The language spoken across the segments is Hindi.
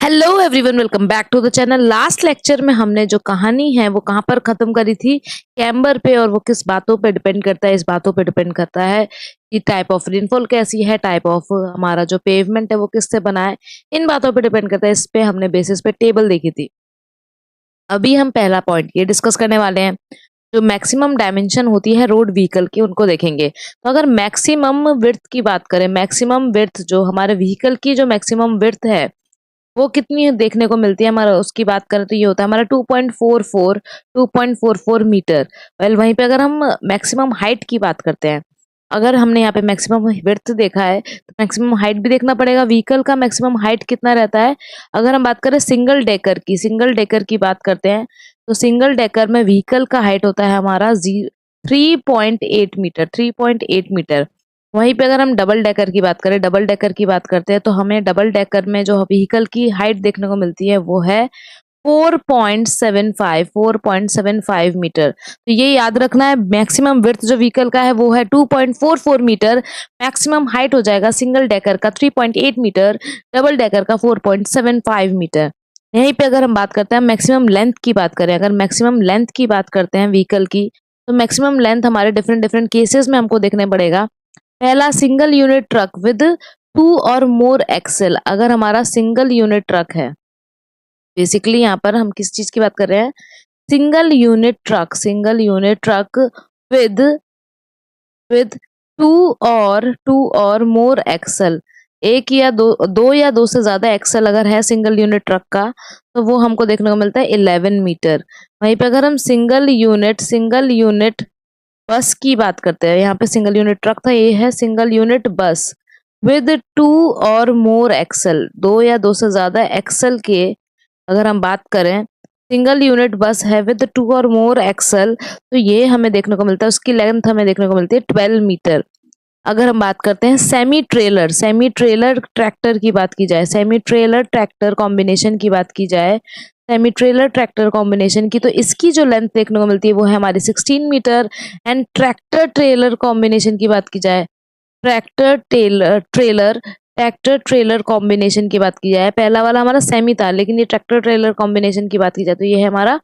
Hello everyone, welcome back to the channel. Last lecture में हमने जो कहानी है वो कहाँ पर खत्म करी थी? कैम्बर पे। और वो किस बातों पे डिपेंड करता है? इस बातों पे डिपेंड करता है कि टाइप ऑफ रेनफॉल कैसी है, टाइप ऑफ हमारा जो पेवमेंट है वो किससे बना है, इन बातों पे डिपेंड करता है। इस पे हमने बेसिस पे टेबल देखी थी। अभी हम पहला पॉइंट ये डिस्कस करने वाले हैं, जो मैक्सिमम डायमेंशन होती है रोड व्हीकल की, उनको देखेंगे। तो अगर मैक्सिमम विड्थ की बात करें, मैक्सिमम विड्थ जो हमारे व्हीकल की जो मैक्सिमम विड्थ है वो कितनी देखने को मिलती है हमारा, उसकी बात करें तो ये होता है हमारा 2.44 मीटर। वेल, वहीं पे अगर हम मैक्सिमम हाइट की बात करते हैं, अगर हमने यहाँ पे मैक्सिमम विड्थ देखा है तो मैक्सिमम हाइट भी देखना पड़ेगा। व्हीकल का मैक्सिमम हाइट कितना रहता है? अगर हम बात करें सिंगल डेकर की बात करते हैं, तो सिंगल डेकर में व्हीकल का हाइट होता है हमारा 3.8 मीटर। वहीं पे अगर हम डबल डेकर की बात करते हैं, तो हमें डबल डेकर में जो व्हीकल की हाइट देखने को मिलती है वो है 4.75 मीटर। तो ये याद रखना है, मैक्सिमम विड्थ जो व्हीकल का है वो है 2.44 मीटर। मैक्सिमम हाइट हो जाएगा सिंगल डेकर का 3.8 मीटर, डबल डेकर का 4.75 मीटर। यहीं पे अगर हम बात करते हैं मैक्सिमम लेंथ की बात करें, अगर मैक्सिमम लेंथ की बात करते हैं व्हीकल की, तो मैक्सिमम लेंथ हमारे डिफरेंट डिफरेंट केसेस में हमको देखने पड़ेगा। पहला, सिंगल यूनिट ट्रक विद 2 और मोर एक्सेल। अगर हमारा सिंगल यूनिट ट्रक है, बेसिकली यहाँ पर हम किस चीज की बात कर रहे हैं? Single unit truck with with 2 और मोर एक्सेल। एक या दो या दो से ज्यादा एक्सेल अगर है सिंगल यूनिट ट्रक का, तो वो हमको देखने को मिलता है 11 मीटर। वहीं पे अगर हम सिंगल यूनिट बस की बात करते हैं, यहाँ पे सिंगल यूनिट ट्रक था, ये है सिंगल यूनिट बस विद 2 और मोर एक्सेल। दो या दो से ज्यादा एक्सेल के अगर हम बात करें, सिंगल यूनिट बस है विद 2 और मोर एक्सेल, तो ये हमें देखने को मिलता है, उसकी लेंथ हमें देखने को मिलती है 12 मीटर। अगर हम बात करते हैं सेमी ट्रेलर ट्रैक्टर की बात की जाए, सेमी ट्रेलर ट्रैक्टर कॉम्बिनेशन की बात की जाए, सेमी ट्रेलर ट्रैक्टर कॉम्बिनेशन की, तो इसकी जो लेंथ देखने को मिलती है वो है हमारी 16 metre. And tractor trailer combination की बात की जाए, ट्रैक्टर ट्रेलर कॉम्बिनेशन की बात की जाए, पहला वाला हमारा सेमी था, लेकिन ये ट्रैक्टर ट्रेलर कॉम्बिनेशन की बात की जाए तो ये है हमारा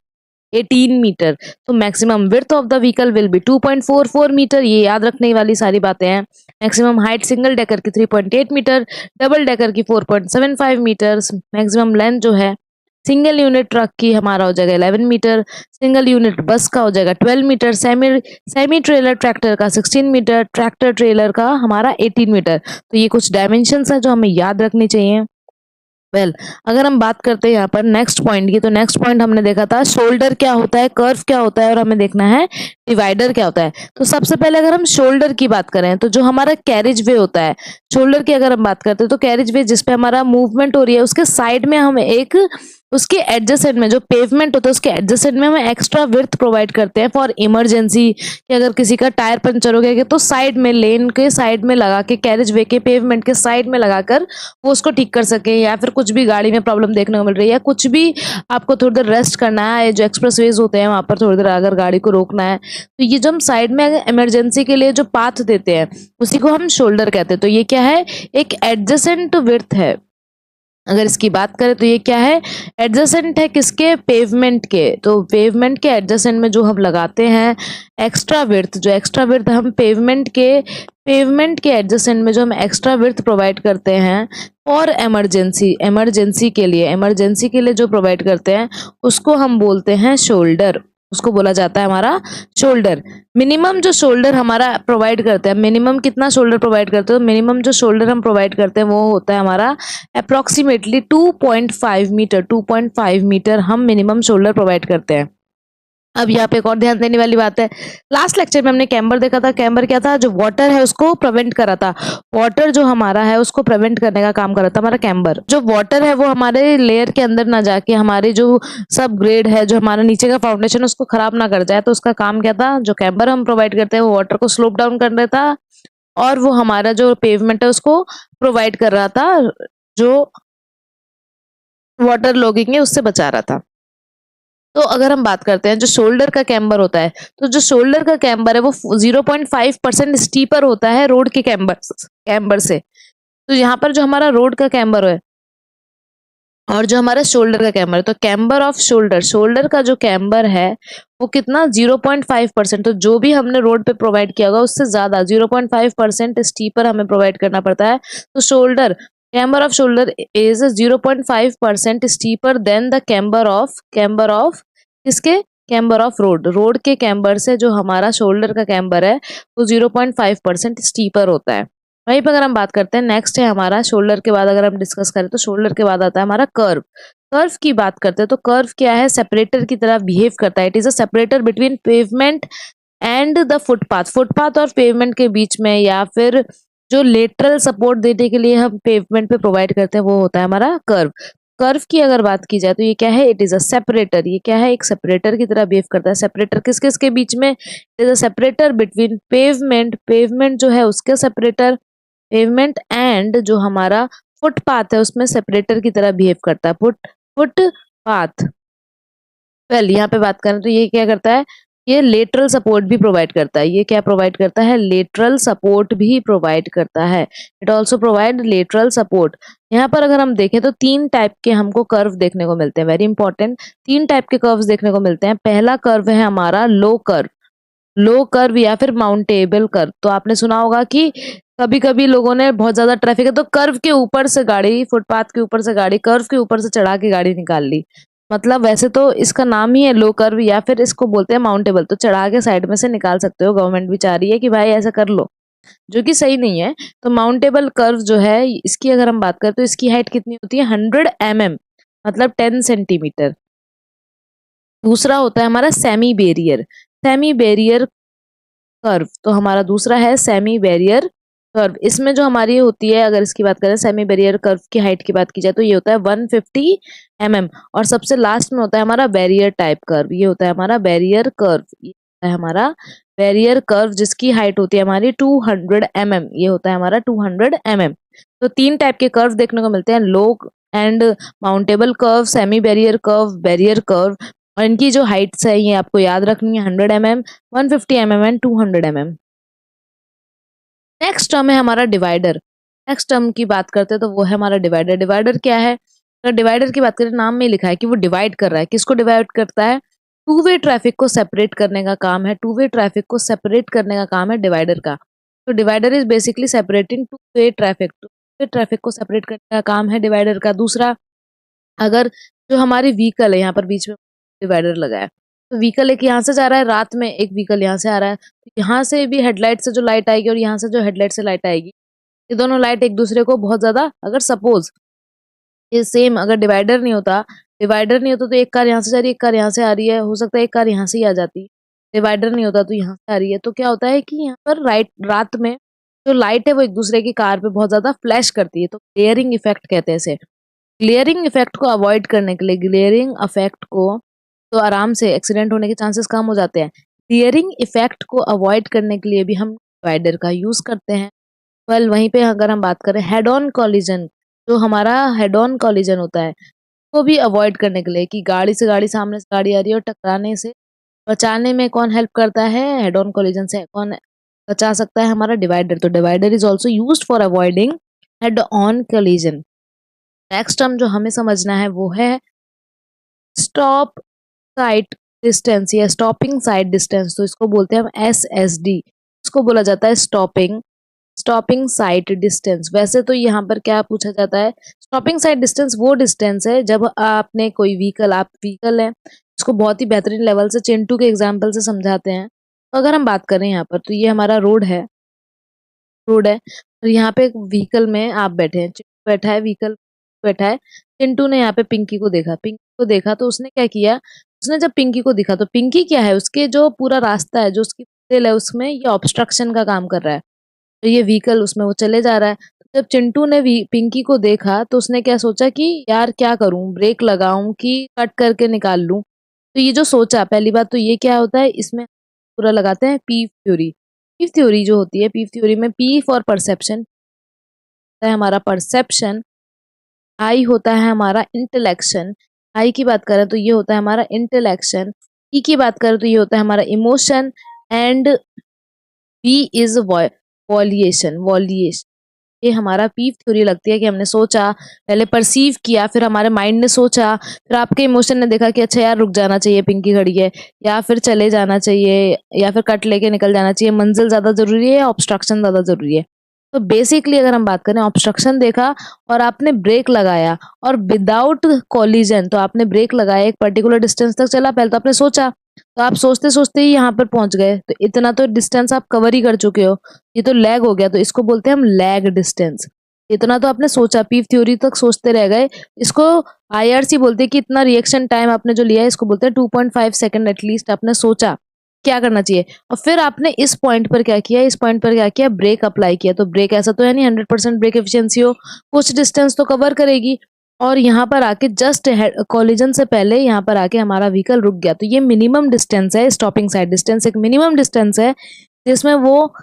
18 मीटर। तो maximum width of the vehicle will be 2.44 metre. ये याद रखने वाली सारी बातें हैं। मैक्सिमम हाइट सिंगल डेकर की 3.8 मीटर, डबल डेकर की 4.75 मीटर। मैक्सिमम लेंथ जो है सिंगल यूनिट ट्रक की हमारा हो जाएगा 11 मीटर, सिंगल यूनिट बस का हो जाएगा 12 मीटर, सेमी ट्रेलर ट्रैक्टर का 16 मीटर, ट्रैक्टर ट्रेलर का हमारा 18 मीटर। तो ये कुछ डायमेंशंस है जो हमें याद रखनी चाहिए। वेल, अगर हम बात करते हैं यहाँ पर नेक्स्ट पॉइंट की, तो नेक्स्ट पॉइंट हमने देखा था शोल्डर क्या होता है, कर्व क्या होता है, और हमें देखना है डिवाइडर क्या होता है। तो सबसे पहले अगर हम शोल्डर की बात करें, तो जो हमारा कैरेज वे होता है, शोल्डर की अगर हम बात करते हैं, तो कैरेज वे जिसपे हमारा मूवमेंट हो रही है, उसके साइड में हम एक, उसके एडजेसेंट में जो पेवमेंट होता है उसके एडजेसेंट में हम एक्स्ट्रा विड्थ प्रोवाइड करते हैं फॉर इमरजेंसी, कि अगर किसी का टायर पंचर हो गया तो साइड में, लेन के साइड में लगा के, कैरेज वे के पेवमेंट के साइड में लगाकर वो उसको ठीक कर सके। या फिर कुछ भी गाड़ी में प्रॉब्लम देखने को मिल रही है, कुछ भी आपको थोड़ी देर रेस्ट करना है, जो एक्सप्रेस वेज होते हैं वहां पर थोड़ी देर अगर गाड़ी को रोकना है, तो ये जो हम साइड में इमरजेंसी के लिए जो पाथ देते हैं उसी को हम शोल्डर कहते हैं। तो ये क्या है? एक एडजेसेंट विड्थ है। अगर इसकी बात करें तो ये क्या है? एडजेसेंट है किसके? पेवमेंट के। तो पेवमेंट के एडजेसेंट में जो हम लगाते हैं एक्स्ट्रा विड्थ, जो एक्स्ट्रा विड्थ हम पेवमेंट के एडजेसेंट में जो हम एक्स्ट्रा विड्थ प्रोवाइड करते हैं और इमरजेंसी के लिए जो प्रोवाइड करते हैं उसको हम बोलते हैं शोल्डर, उसको बोला जाता है हमारा शोल्डर। मिनिमम जो शोल्डर हमारा प्रोवाइड करते हैं, मिनिमम कितना शोल्डर प्रोवाइड करते हो? मिनिमम जो शोल्डर हम प्रोवाइड करते हैं वो होता है हमारा अप्रोक्सीमेटली 2.5 मीटर हम मिनिमम शोल्डर प्रोवाइड करते हैं। अब यहाँ पे एक और ध्यान देने वाली बात है, लास्ट लेक्चर में हमने कैम्बर देखा था। कैम्बर क्या था? जो वाटर है उसको प्रिवेंट करा था, वाटर जो हमारा है उसको प्रिवेंट करने का काम करा था हमारा कैम्बर। जो वाटर है वो हमारे लेयर के अंदर ना जाके हमारे जो सब ग्रेड है, जो हमारा नीचे का फाउंडेशन उसको खराब ना कर जाए, तो उसका काम क्या था? जो कैम्बर हम प्रोवाइड करते हैं वो वाटर को स्लोप डाउन कर रहा था, और वो हमारा जो पेवमेंट है उसको प्रोवाइड कर रहा था, जो वाटर लॉगिंग है उससे बचा रहा था। तो अगर हम बात करते हैं जो शोल्डर का कैम्बर होता है, तो जो शोल्डर का कैम्बर है वो 0.5% स्टीपर होता है रोड के कैम्बर से। तो यहाँ पर जो हमारा रोड का कैम्बर है और जो हमारा शोल्डर का कैम्बर है, तो कैम्बर ऑफ शोल्डर, शोल्डर का जो कैम्बर है वो कितना 0.5%, तो जो भी हमने रोड पे प्रोवाइड किया होगा उससे ज्यादा 0.5% स्टीपर हमें प्रोवाइड करना पड़ता है। तो shoulder, camber of shoulder is 0.5% steeper than the camber of किसके, कैम्बर ऑफ रोड, रोड के कैम्बर से जो हमारा शोल्डर का कैम्बर है वो 0.5% स्टीपर होता है। वहीं पर अगर हम बात करते हैं, नेक्स्ट है हमारा शोल्डर के बाद अगर हम डिस्कस करें तो शोल्डर के बाद आता है हमारा कर्व। कर्व की बात करते हैं तो कर्व क्या है, सेपरेटर की तरह बिहेव करता है। It is a separator between pavement and the footpath, footpath और पेवमेंट के बीच में, या फिर जो लेटरल सपोर्ट देने के लिए हम पेवमेंट पे प्रोवाइड करते हैं वो होता है हमारा कर्व। कर्व की अगर बात की जाए तो ये क्या है, इट इज अ सेपरेटर, ये क्या है, एक सेपरेटर की तरह बिहेव करता है। सेपरेटर किस किस के बीच में, it is a separator between pavement, pavement जो है उसके सेपरेटर, पेवमेंट एंड जो हमारा फुटपाथ है उसमें सेपरेटर की तरह बिहेव करता है। फुटपाथ, वेल यहाँ पे बात करें तो ये क्या करता है, ये लेटरल सपोर्ट भी प्रोवाइड करता है। ये क्या प्रोवाइड करता है, लेटरल सपोर्ट भी प्रोवाइड करता है। It also provide lateral support. यहाँ पर अगर हम देखें तो तीन टाइप के हमको कर्व देखने को मिलते हैं, वेरी इंपॉर्टेंट, तीन टाइप के कर्व्स देखने को मिलते हैं। पहला कर्व है हमारा लो कर्व, लो कर्व या फिर माउंटेबल कर्व। तो आपने सुना होगा कि कभी कभी लोगों ने, बहुत ज्यादा ट्रैफिक है तो कर्व के ऊपर से गाड़ी, फुटपाथ के ऊपर से गाड़ी, कर्व के ऊपर से चढ़ा के गाड़ी निकाल ली। मतलब वैसे तो इसका नाम ही है लो कर्व या फिर इसको बोलते हैं माउंटेबल, तो चढ़ा के साइड में से निकाल सकते हो, गवर्नमेंट भी चाह रही है कि भाई ऐसा कर लो, जो कि सही नहीं है। तो माउंटेबल कर्व जो है इसकी अगर हम बात करें तो इसकी हाइट कितनी होती है, 100 mm, मतलब 10 सेंटीमीटर। दूसरा होता है हमारा semi barrier, semi barrier curve, तो हमारा दूसरा है सेमी बैरियर कर्व। इसमें जो हमारी होती है, अगर इसकी बात करें सेमी बैरियर कर्व की हाइट की बात की जाए तो ये होता है 150 mm। और सबसे लास्ट में होता है हमारा बैरियर टाइप कर्व, ये होता है हमारा बैरियर कर्व, ये होता है हमारा बैरियर कर्व जिसकी हाइट होती है हमारी 200 mm, ये होता है हमारा 200 mm। तो तीन टाइप के कर्व देखने को मिलते हैं, low and mountable curve, semi barrier curve, barrier curve. और इनकी जो हाइट्स है ये आपको याद रखनी है, 100 mm, 150 mm and 200 mm। Next term है हमारा डिवाइडर। नेक्स्ट टर्म की बात करते हैं तो वो है हमारा डिवाइडर। डिवाइडर क्या है, अगर डिवाइडर की बात करें, नाम में लिखा है कि वो डिवाइड कर रहा है, किसको डिवाइड करता है, टू वे ट्रैफिक को सेपरेट करने का काम है, टू वे ट्रैफिक को सेपरेट करने का काम है डिवाइडर का। तो divider is basically separating two way traffic, two way traffic को सेपरेट करने का काम है डिवाइडर का। दूसरा, अगर जो हमारी व्हीकल है, यहाँ पर बीच में डिवाइडर लगा है, तो व्हीकल एक यहाँ से जा रहा है, रात में एक व्हीकल यहाँ से आ रहा है, तो यहाँ से भी हेडलाइट से जो लाइट आएगी और यहाँ से जो हेडलाइट से लाइट आएगी, ये दोनों लाइट एक दूसरे को बहुत ज्यादा, अगर सपोज ये सेम, अगर डिवाइडर नहीं होता, डिवाइडर नहीं होता तो एक कार यहाँ से जा रही है, एक कार यहाँ से आ रही है, हो सकता है एक कार यहाँ से ही आ जाती, डिवाइडर नहीं होता तो यहाँ से आ रही है, तो क्या होता है कि यहाँ पर रात में जो लाइट है वो एक दूसरे की कार पे बहुत ज्यादा फ्लैश करती है, तो ग्लेयरिंग इफेक्ट कहते हैं इसे। ग्लेयरिंग इफेक्ट को अवॉइड करने के लिए, ग्लेयरिंग इफेक्ट को, तो आराम से एक्सीडेंट होने के चांसेस कम हो जाते हैं। ग्लेयरिंग इफेक्ट को अवॉइड करने के लिए भी हम डिवाइडर का यूज करते हैं। वेल वहीं पे अगर हम बात करें हेड ऑन कॉलिजन, जो हमारा हेड ऑन कॉलिजन होता है वो भी अवॉइड करने के लिए, कि गाड़ी से गाड़ी, सामने से गाड़ी आ रही है और टकराने से बचाने में कौन हेल्प करता है, हेड ऑन कॉलिजन से कौन बचा सकता है, हमारा डिवाइडर। तो divider is also used for avoiding head on collision. Next term जो हमें समझना है वो है स्टॉप साइट डिस्टेंस या स्टॉपिंग साइट डिस्टेंस, तो इसको बोलते हैं हम SSD, इसको बोला जाता है स्टॉपिंग साइट डिस्टेंस। वैसे तो यहाँ पर क्या पूछा जाता है, स्टॉपिंग साइट डिस्टेंस वो डिस्टेंस है जब आपने कोई व्हीकल, आप व्हीकल है, इसको बहुत ही बेहतरीन लेवल से चिंटू के एग्जाम्पल से समझाते हैं। तो अगर हम बात करें यहाँ पर, तो ये हमारा रोड है और यहाँ पे एक व्हीकल में आप बैठे हैं, चिंटू बैठा है, व्हीकल बैठा है। चिंटू ने यहाँ पे पिंकी को देखा, तो उसने क्या किया, उसने जब पिंकी को दिखा, तो पिंकी क्या है, उसके जो पूरा रास्ता है, जो उसकी दिल है, उसमें ये ऑब्स्ट्रक्शन का काम कर रहा है, तो ये व्हीकल उसमें वो चले जा रहा है। तो जब चिंटू ने पिंकी को देखा तो उसने क्या सोचा कि यार क्या करूं, ब्रेक लगाऊं कि कट करके निकाल लूं। तो ये जो सोचा, पहली बात तो ये क्या होता है, इसमें पूरा लगाते हैं पीव थ्योरी। पीव थ्योरी जो होती है, पीव थ्योरी में पी फॉर परसेप्शन है हमारा परसेप्शन, आई होता है हमारा इंटेलेक्शन, आई की बात करें तो ये होता है हमारा इंटेलेक्शन, ई की बात करें तो ये होता है हमारा इमोशन, एंड वी इज वॉल्यूशन, ये हमारा पीव थ्योरी लगती है कि हमने सोचा, पहले परसीव किया, फिर हमारे माइंड ने सोचा, फिर आपके इमोशन ने देखा कि अच्छा यार रुक जाना चाहिए, पिंकी खड़ी है, या फिर चले जाना चाहिए, या फिर कट लेके निकल जाना चाहिए, मंजिल ज्यादा जरूरी है या ऑब्स्ट्रक्शन ज्यादा जरूरी है। तो बेसिकली अगर हम बात करें, ऑब्स्ट्रक्शन देखा और आपने ब्रेक लगाया, और विदाउट कॉलिजन, तो आपने ब्रेक लगाया, एक पर्टिकुलर डिस्टेंस तक चला, पहले तो आपने सोचा, तो आप सोचते सोचते ही यहाँ पर पहुंच गए, तो इतना तो डिस्टेंस आप कवर ही कर चुके हो, ये तो लैग हो गया, तो इसको बोलते हैं हम लैग डिस्टेंस। इतना तो आपने सोचा, पीव थ्योरी तक सोचते रह गए, इसको आईआरसी बोलते हैं कि इतना रिएक्शन टाइम आपने जो लिया है, इसको बोलते हैं 2.5 सेकंड एटलीस्ट आपने सोचा क्या करना चाहिए, और फिर आपने इस पॉइंट पर क्या किया, इस पॉइंट पर क्या किया, ब्रेक अप्लाई किया। तो ब्रेक ऐसा तो है नहीं 100% ब्रेक एफिशिएंसी हो, कुछ डिस्टेंस तो कवर करेगी, और यहाँ पर आके जस्ट कॉलिजन से पहले यहाँ पर आके हमारा व्हीकल रुक गया। तो ये मिनिमम डिस्टेंस है, स्टॉपिंग साइड डिस्टेंस एक मिनिमम डिस्टेंस है, जिसमें वो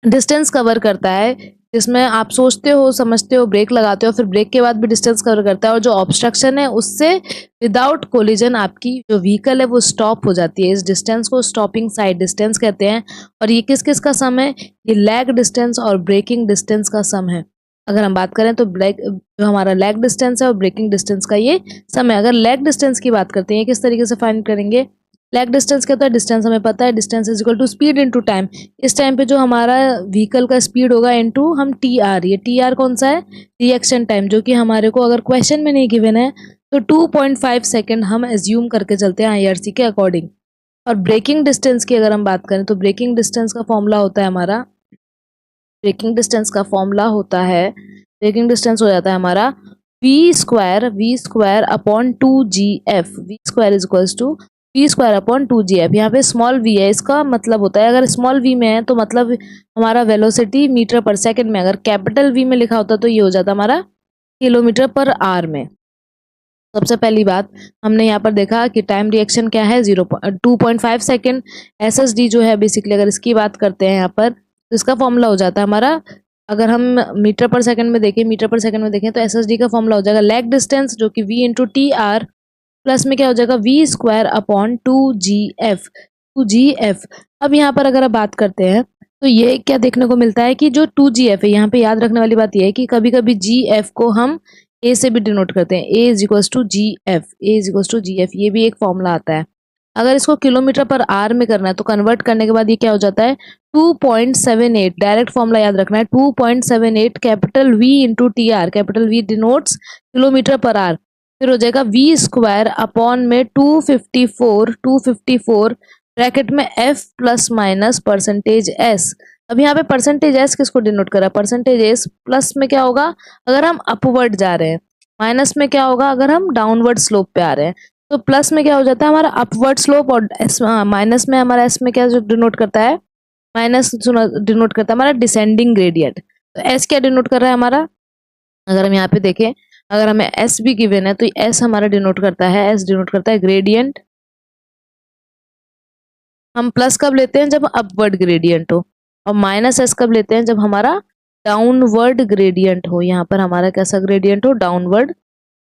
डिस्टेंस कवर करता है, जिसमें आप सोचते हो, समझते हो, ब्रेक लगाते हो, फिर ब्रेक के बाद भी डिस्टेंस कवर करता है, और जो ऑब्स्ट्रक्शन है उससे विदाउट कोलिजन आपकी जो व्हीकल है वो स्टॉप हो जाती है। इस डिस्टेंस को स्टॉपिंग साइड डिस्टेंस कहते हैं। और ये किस किस का सम है, ये लैग डिस्टेंस और ब्रेकिंग डिस्टेंस का सम है। अगर हम बात करें तो जो हमारा लैग डिस्टेंस है और ब्रेकिंग डिस्टेंस का ये सम है। अगर लैग डिस्टेंस की बात करते हैं, किस तरीके से फाइंड करेंगे, लैग डिस्टेंस क्या होता है, डिस्टेंस हमें पता है, distance is equal to speed into time. इस टाइम पे जो हमारा व्हीकल का स्पीड होगा इनटू हम टी आर, ये टी आर कौन सा है, रिएक्शन टाइम, जो कि हमारे को अगर क्वेश्चन में नहीं गिवन है तो 2.5 सेकेंड हम एज्यूम करके चलते हैं आईआरसी के अकॉर्डिंग। और ब्रेकिंग डिस्टेंस की अगर हम बात करें तो ब्रेकिंग डिस्टेंस का फॉर्मूला होता है हमारा, ब्रेकिंग डिस्टेंस का फॉर्मूला होता है, ब्रेकिंग डिस्टेंस हो जाता है हमारा V square upon 2gf, V square is equals to V square upon 2gf। यहाँ पे स्मॉल वी है, इसका मतलब होता है, अगर स्मॉल वी में है तो मतलब हमारा वेलोसिटी मीटर पर सेकंड में, अगर कैपिटल वी में लिखा होता तो ये हो जाता हमारा किलोमीटर पर आवर में। सबसे पहली बात हमने यहाँ पर देखा कि टाइम रिएक्शन क्या है, 2.5 सेकेंड। एसएसडी जो है बेसिकली अगर इसकी बात करते हैं यहाँ पर, तो इसका फॉर्मूला हो जाता है हमारा, अगर हम मीटर पर सेकंड में देखें तो एसएसडी का फॉर्मूला हो जाएगा लैग डिस्टेंस, जो कि v into T R, plus में क्या हो जाएगा वी स्क्वायर अपॉन 2gf। अब यहाँ पर अगर आप बात करते हैं तो ये क्या देखने को मिलता है कि जो 2gf है, यहाँ पे याद रखने वाली बात यह है कि कभी कभी gf को हम a से भी डिनोट करते हैं, a is equals to gf, ये भी एक फॉर्मूला आता है। अगर इसको किलोमीटर पर आर में करना है तो कन्वर्ट करने के बाद ये क्या हो जाता है 2.78, डायरेक्ट फॉर्मूला याद रखना है 2.78 capital V into T R, capital V denotes kilometre पर आर, फिर हो जाएगा वी स्क्वायर अपॉन में 254 ब्रैकेट में f plus minus percentage s। अब यहाँ पे परसेंटेज s किसको डिनोट कर रहा है, परसेंटेज s, प्लस में क्या होगा अगर हम अपवर्ड जा रहे हैं, माइनस में क्या होगा अगर हम डाउनवर्ड स्लोप पे आ रहे हैं। तो प्लस में क्या हो जाता है हमारा अपवर्ड स्लोप, और माइनस में हमारा s में क्या डिनोट करता है, माइनस डिनोट करता है हमारा डिसेंडिंग ग्रेडियंट। तो s क्या डिनोट कर रहा है हमारा, अगर हम यहाँ पे देखें, अगर हमें s भी गिवन है तो s हमारा डिनोट करता है, s डिनोट करता है ग्रेडियंट। हम प्लस कब लेते हैं, जब अपवर्ड ग्रेडियंट हो, और माइनस s कब लेते हैं, जब हमारा डाउनवर्ड ग्रेडियंट हो। यहाँ पर हमारा कैसा ग्रेडियंट हो, डाउनवर्ड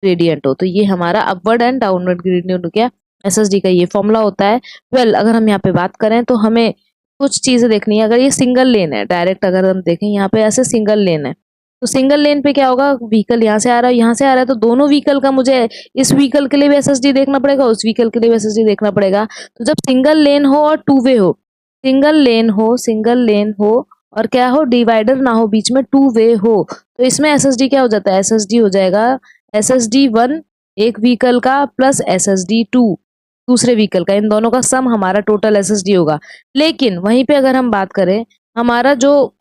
ग्रेडियंट हो। तो ये हमारा अपवर्ड एंड डाउनवर्ड ग्रेडियंट हो गया, एसएसडी का ये फॉर्मूला होता है। अगर हम यहाँ पे बात करें तो हमें कुछ चीजें देखनी है। अगर ये सिंगल लेन है, डायरेक्ट अगर हम देखें यहाँ पे ऐसे सिंगल लेन है, तो सिंगल लेन पे क्या होगा, व्हीकल यहाँ से आ रहा है, यहाँ से आ रहा है, तो दोनों व्हीकल का मुझे इस व्हीकल के लिए भी एसएसडी देखना पड़ेगा, उस व्हीकल के लिए भी एसएसडी देखना पड़ेगा। तो जब सिंगल लेन हो और टू वे हो, सिंगल लेन हो और क्या हो, डिवाइडर ना हो, बीच में टू वे हो, तो इसमें एसएसडी क्या हो जाता है, एसएसडी हो जाएगा SSD1 एक व्हीकल का प्लस SSD2 दूसरे व्हीकल का, इन दोनों का सम हमारा टोटल SSD होगा। लेकिन वहीं पे अगर हम बात करें, हमारा जो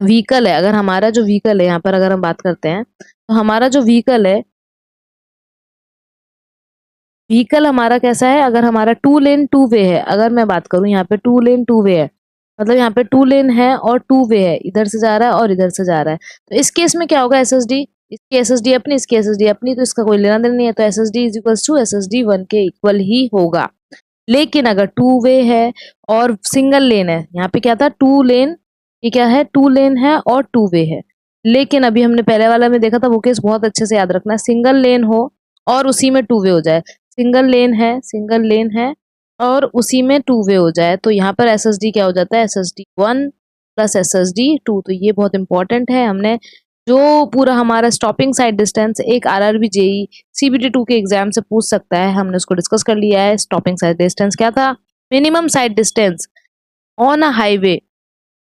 व्हीकल है, अगर हमारा जो व्हीकल है यहाँ पर अगर हम बात करते हैं, तो हमारा जो व्हीकल है, व्हीकल हमारा कैसा है, अगर हमारा टू लेन टू वे है, अगर मैं बात करूं यहाँ पे टू लेन टू वे है, मतलब यहाँ पे टू लेन है और टू वे है, इधर से जा रहा है और इधर से जा रहा है, तो इस केस में क्या होगा, एसएसडी, इसकी एसएसडी अपनी, इसकी एसएसडी अपनी, तो इसका कोई लेना देना नहीं है, तो SSD is equals to SSD1 के इक्वल ही होगा। लेकिन अगर टू वे है और सिंगल लेन है, यहाँ पे क्या था टू लेन, ये क्या है टू लेन है और टू वे है, लेकिन अभी हमने पहले वाला में देखा था वो केस बहुत अच्छे से याद रखना, सिंगल लेन हो और उसी में टू वे हो जाए, सिंगल लेन है और उसी में टू वे हो जाए, तो यहाँ पर SSD क्या हो जाता है, SSD1 प्लस SSD 2, तो ये बहुत इंपॉर्टेंट है। हमने जो पूरा हमारा स्टॉपिंग साइड डिस्टेंस एक RRB JEE CBT2 के एग्जाम से पूछ सकता है, हमने उसको डिस्कस कर लिया है। स्टॉपिंग साइड डिस्टेंस क्या था? Minimum side distance on a highway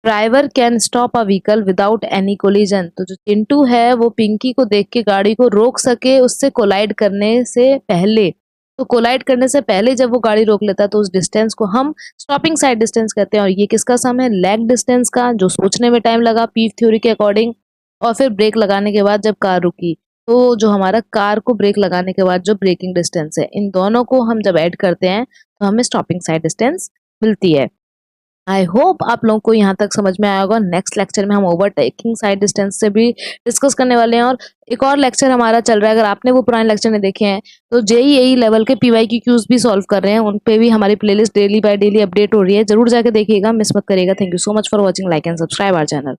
driver can stop a vehicle without any collision. तो जो चिंटू है वो पिंकी को देख के गाड़ी को रोक सके उससे कोलाइड करने से पहले। तो कोलाइड करने से पहले जब वो गाड़ी रोक लेता है तो उस डिस्टेंस को हम स्टॉपिंग साइड डिस्टेंस कहते हैं। और ये किसका सम है? लैग डिस्टेंस का, जो सोचने में टाइम लगा पीव थ्योरी के अकॉर्डिंग, और फिर ब्रेक लगाने के बाद जब कार रुकी, तो जो हमारा कार को ब्रेक लगाने के बाद जो ब्रेकिंग डिस्टेंस है, इन दोनों को हम जब ऐड करते हैं तो हमें स्टॉपिंग साइड डिस्टेंस मिलती है। आई होप आप लोगों को यहाँ तक समझ में आया होगा। नेक्स्ट लेक्चर में हम ओवरटेकिंग साइड डिस्टेंस से भी डिस्कस करने वाले हैं, और एक और लेक्चर हमारा चल रहा है, अगर आपने वो पुराने लेक्चर नहीं देखे हैं तो JEE लेवल के PYQ क्यूज भी सॉल्व कर रहे हैं, उन पे भी हमारी playlist daily by daily update हो रही है, जरूर जाके देखिएगा, मिस मत करिएगा। Thank you so much for watching, like and subscribe our channel.